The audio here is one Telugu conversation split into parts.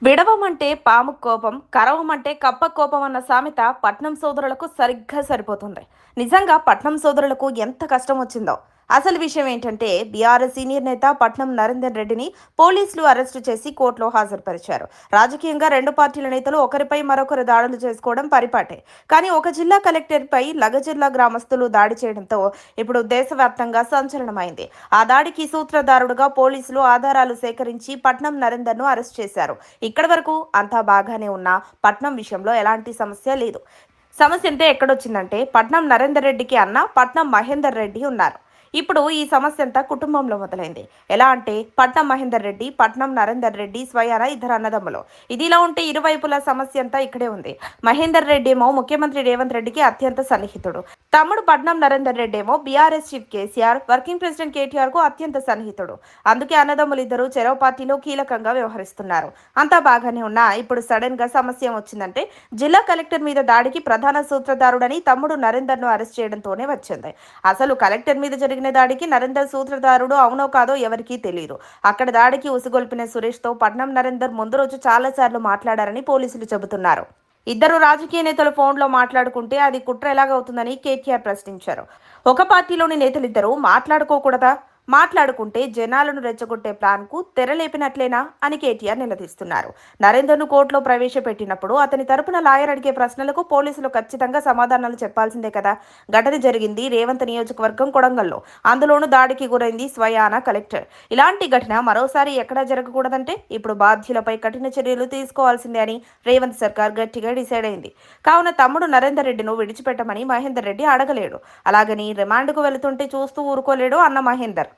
విడవమంటే పాము కోపం, కరవమంటే కప్ప కోపం అన్న సామెత పట్నం సోదరులకు సరిగ్గా సరిపోతుంది. నిజంగా పట్నం సోదరులకు ఎంత కష్టం వచ్చిందో. అసలు విషయం ఏంటంటే బీఆర్ఎస్ సీనియర్ నేత పట్నం నరేందర్ రెడ్డిని పోలీసులు అరెస్టు చేసి కోర్టులో హాజరుపరిచారు. రాజకీయంగా రెండు పార్టీల నేతలు ఒకరిపై మరొకరు దాడులు చేసుకోవడం పరిపాటే. కానీ ఒక జిల్లా కలెక్టర్పై లగజిల్లా గ్రామస్తులు దాడి చేయడంతో ఇప్పుడు దేశవ్యాప్తంగా సంచలనమైంది. ఆ దాడికి సూత్రధారుడుగా పోలీసులు ఆధారాలు సేకరించి పట్నం నరేందర్ను అరెస్ట్ చేశారు. ఇక్కడి వరకు అంతా బాగానే ఉన్నా పట్నం విషయంలో ఎలాంటి సమస్య లేదు. సమస్య అంతే ఎక్కడొచ్చిందంటే పట్నం నరేందర్ రెడ్డికి అన్న పట్నం మహేందర్ రెడ్డి ఉన్నారు. ఇప్పుడు ఈ సమస్య అంతా కుటుంబంలో మొదలైంది. ఎలా అంటే పట్నం మహేందర్ రెడ్డి, పట్నం నరేందర్ రెడ్డి స్వయాన ఇద్దరు అన్నదమ్ములు. ఇదిలా ఉంటే ఇరువైపుల సమస్య అంతా ఇక్కడే ఉంది. మహేందర్ రెడ్డి ఏమో ముఖ్యమంత్రి రేవంత్ రెడ్డికి అత్యంత సన్నిహితుడు. తమ్ముడు పట్నం నరేందర్ రెడ్డి ఏమో BRS chief KCR, working president KTR కు అత్యంత సన్నిహితుడు. అందుకే అన్నదమ్ములు ఇద్దరు చెరవ పార్టీలో కీలకంగా వ్యవహరిస్తున్నారు. అంతా బాగానే ఉన్నా ఇప్పుడు సడన్ గా సమస్య వచ్చిందంటే జిల్లా కలెక్టర్ మీద దాడికి ప్రధాన సూత్రధారుడని తమ్ముడు నరేందర్ ను అరెస్ట్ చేయడంతోనే వచ్చింది. అసలు కలెక్టర్ మీద జరిగిన దాడికి నరేందర్ సూత్రధారుడు అవునో కాదో ఎవరికీ తెలియదు. అక్కడ దాడికి ఉసిగొల్పిన సురేష్ తో పట్నం నరేందర్ ముందు రోజు చాలా సార్లు మాట్లాడారని పోలీసులు చెబుతున్నారు. ఇద్దరు రాజకీయ నేతలు ఫోన్లో మాట్లాడుకుంటే అది కుట్ర ఎలాగవుతుందని కేటీఆర్ ప్రశ్నించారు. ఒక పార్టీలోని నేతలిద్దరూ మాట్లాడుకోకూడదా? మాట్లాడుకుంటే జనాలను రెచ్చగొట్టే ప్లాన్ కు తెరలేపినట్లేనా అని కేటీఆర్ నిలదీస్తున్నారు. నరేందర్ను కోర్టులో ప్రవేశపెట్టినప్పుడు అతని తరపున లాయర్ అడిగే ప్రశ్నలకు పోలీసులు ఖచ్చితంగా సమాధానాలు చెప్పాల్సిందే కదా. ఘటన జరిగింది రేవంత్ నియోజకవర్గం కొడంగల్లో. అందులోనూ దాడికి గురైంది స్వయాన కలెక్టర్. ఇలాంటి ఘటన మరోసారి ఎక్కడా జరగకూడదంటే ఇప్పుడు బాధ్యులపై కఠిన చర్యలు తీసుకోవాల్సిందే అని రేవంత్ సర్కార్ గట్టిగా డిసైడ్ అయింది. కావున తమ్ముడు నరేందర్ రెడ్డిను విడిచిపెట్టమని మహేందర్ రెడ్డి అడగలేడు. అలాగని రిమాండ్కు వెళుతుంటే చూస్తూ ఊరుకోలేడు అన్న మహేందర్.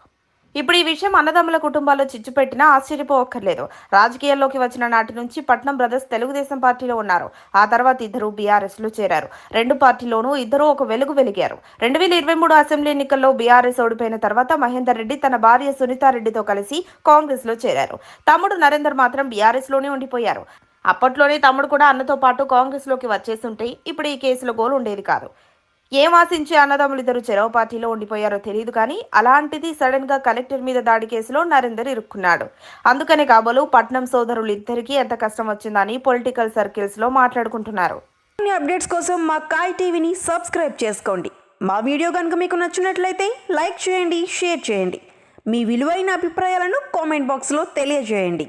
ఇప్పుడు ఈ విషయం అన్నదమ్ముల కుటుంబాల్లో చిచ్చు పెట్టినా ఆశ్చర్యపోవక్కర్లేదు. రాజకీయాల్లోకి వచ్చిన నాటి నుంచి పట్నం బ్రదర్స్ తెలుగుదేశం పార్టీలో ఉన్నారు. ఆ తర్వాత ఇద్దరు బీఆర్ఎస్ లో చేరారు. రెండు పార్టీలోనూ ఇద్దరు ఒక వెలుగు వెలిగారు. 2023 అసెంబ్లీ ఎన్నికల్లో బీఆర్ఎస్ ఓడిపోయిన తర్వాత మహేందర్ రెడ్డి తన భార్య సునీతారెడ్డితో కలిసి కాంగ్రెస్ లో చేరారు. తమ్ముడు నరేందర్ మాత్రం బీఆర్ఎస్ లోనే ఉండిపోయారు. అప్పట్లోనే తమ్ముడు కూడా అన్నతో పాటు కాంగ్రెస్ లోకి వచ్చేస్తుంటే ఇప్పుడు ఈ కేసులో గోల్ ఉండేది కాదు. ఏం ఆశించి అన్నదమ్ములిద్దరు చెరవ పార్టీలో ఉండిపోయారో తెలియదు కానీ అలాంటిది సడన్ గా కలెక్టర్ మీద దాడి కేసులో నరేందర్ ఇరుక్కున్నాడు. అందుకనే కాబోలు పట్నం సోదరులు ఇద్దరికీ ఎంత కష్టం వచ్చిందని పొలిటికల్ సర్కిల్స్ లో మాట్లాడుకుంటున్నారు. అప్డేట్స్ కోసం మా కాయ్ టీవీని సబ్స్క్రైబ్ చేసుకోండి. మా వీడియో కనుక మీకు నచ్చినట్లయితే లైక్ చేయండి, షేర్ చేయండి. మీ విలువైన అభిప్రాయాలను కామెంట్ బాక్స్లో తెలియజేయండి.